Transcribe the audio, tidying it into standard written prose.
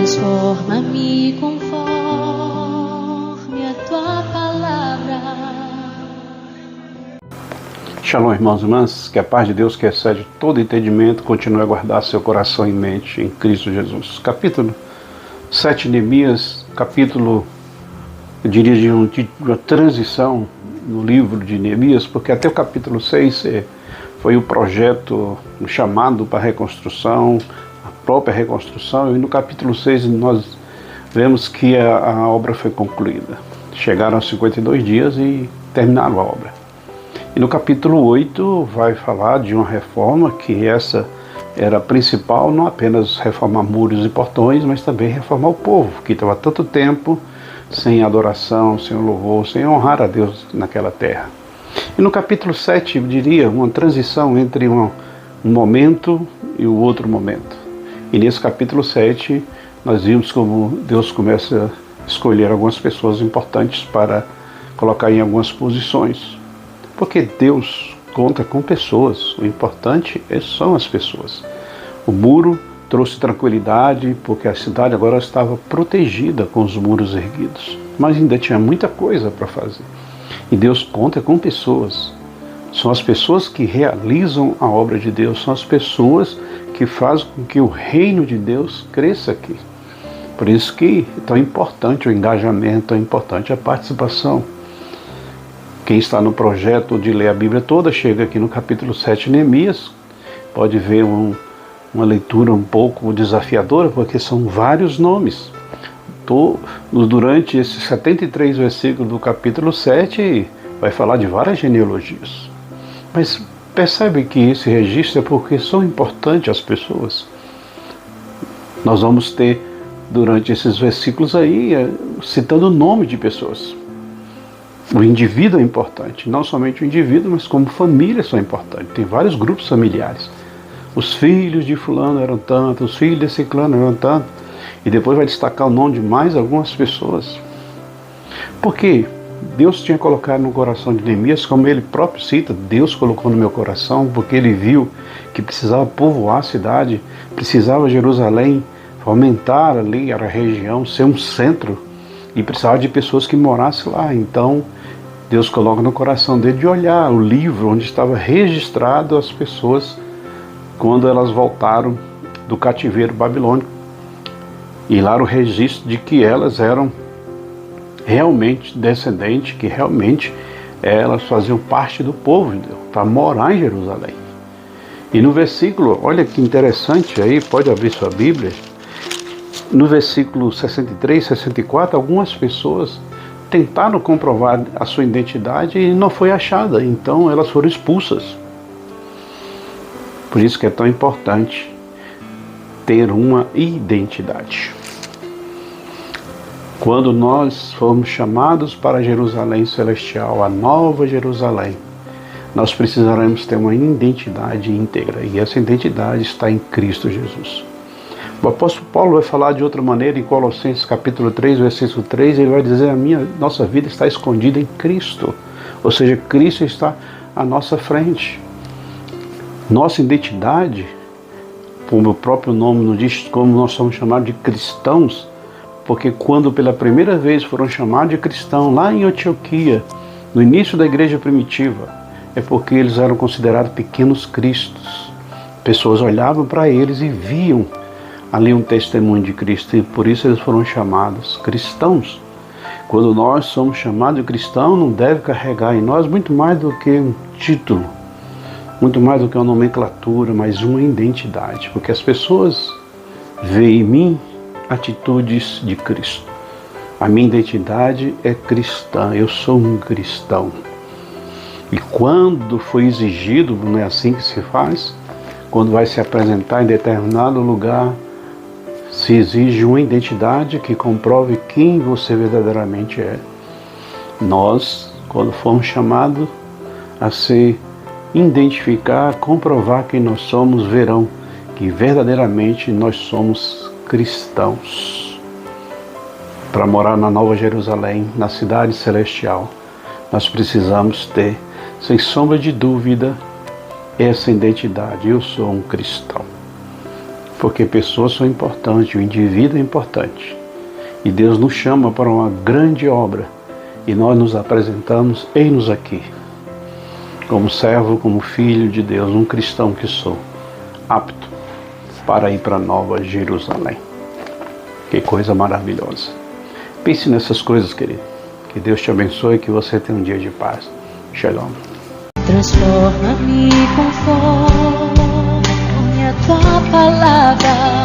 Transforma-me conforme a tua palavra. Shalom, irmãos e irmãs, que a paz de Deus, que excede todo entendimento, continue a guardar seu coração e mente em Cristo Jesus. Capítulo 7 de Neemias, capítulo, eu diria, de uma transição no livro de Neemias, porque até o capítulo 6 foi o projeto, o chamado para a reconstrução, a própria reconstrução, e no capítulo 6 nós vemos que a obra foi concluída. Chegaram aos 52 dias e terminaram a obra. E no capítulo 8 vai falar de uma reforma, que essa era a principal, não apenas reformar muros e portões, mas também reformar o povo, que estava há tanto tempo sem adoração, sem louvor, sem honrar a Deus naquela terra. E no capítulo 7, eu diria, uma transição entre um momento e o outro momento. E nesse capítulo 7, nós vimos como Deus começa a escolher algumas pessoas importantes para colocar em algumas posições. Porque Deus conta com pessoas, o importante são as pessoas. O muro trouxe tranquilidade, porque a cidade agora estava protegida com os muros erguidos. Mas ainda tinha muita coisa para fazer. E Deus conta com pessoas. São as pessoas que realizam a obra de Deus, são as pessoas que fazem com que o reino de Deus cresça aqui. Por isso que é tão importante o engajamento, tão importante a participação. Quem está no projeto de ler a Bíblia toda, chega aqui no capítulo 7 de Neemias, pode ver uma leitura um pouco desafiadora, porque são vários nomes. Durante esses 73 versículos do capítulo 7, vai falar de várias genealogias. Mas percebe que esse registro é porque são importantes as pessoas. Nós vamos ter, durante esses versículos aí, citando o nome de pessoas. O indivíduo é importante, não somente o indivíduo, mas como famílias são importantes. Tem vários grupos familiares. Os filhos de fulano eram tantos, os filhos de ciclano eram tantos. E depois vai destacar o nome de mais algumas pessoas. Porque Deus tinha colocado no coração de Neemias, como ele próprio cita, Deus colocou no meu coração, porque ele viu que precisava povoar a cidade, precisava Jerusalém aumentar ali a região, ser um centro, e precisava de pessoas que morassem lá. Então Deus coloca no coração dele de olhar o livro onde estava registrado as pessoas quando elas voltaram do cativeiro babilônico. E lá o registro de que elas eram realmente descendentes, que realmente elas faziam parte do povo de Deus, para morar em Jerusalém. E no versículo, olha que interessante aí, pode abrir sua Bíblia, no versículo 63, 64, algumas pessoas tentaram comprovar a sua identidade e não foi achada, então elas foram expulsas. Por isso que é tão importante ter uma identidade. Quando nós formos chamados para Jerusalém Celestial, a nova Jerusalém, nós precisaremos ter uma identidade íntegra, e essa identidade está em Cristo Jesus. O apóstolo Paulo vai falar de outra maneira em Colossenses capítulo 3, versículo 3, ele vai dizer: nossa vida está escondida em Cristo, ou seja, Cristo está à nossa frente. Nossa identidade, como o próprio nome nos diz, como nós somos chamados de cristãos, porque quando pela primeira vez foram chamados de cristão lá em Antioquia, no início da igreja primitiva, é porque eles eram considerados pequenos cristos. Pessoas olhavam para eles e viam ali um testemunho de Cristo, e por isso eles foram chamados cristãos. Quando nós somos chamados de cristão, não deve carregar em nós muito mais do que um título, muito mais do que uma nomenclatura, mas uma identidade, porque as pessoas veem em mim atitudes de Cristo. A minha identidade é cristã, eu sou um cristão. E quando foi exigido, não é assim que se faz, quando vai se apresentar em determinado lugar, se exige uma identidade que comprove quem você verdadeiramente é. Nós, quando fomos chamados a se identificar, comprovar quem nós somos, verão que verdadeiramente nós somos cristãos. Para morar na Nova Jerusalém, na cidade celestial, nós precisamos ter, sem sombra de dúvida, essa identidade. Eu sou um cristão. Porque pessoas são importantes, o indivíduo é importante. E Deus nos chama para uma grande obra. E nós nos apresentamos, eis-nos aqui. Como servo, como filho de Deus, um cristão que sou, apto para ir para Nova Jerusalém. Que coisa maravilhosa. Pense nessas coisas, querido. Que Deus te abençoe e que você tenha um dia de paz. Shalom. Transforma-me conforme a tua palavra.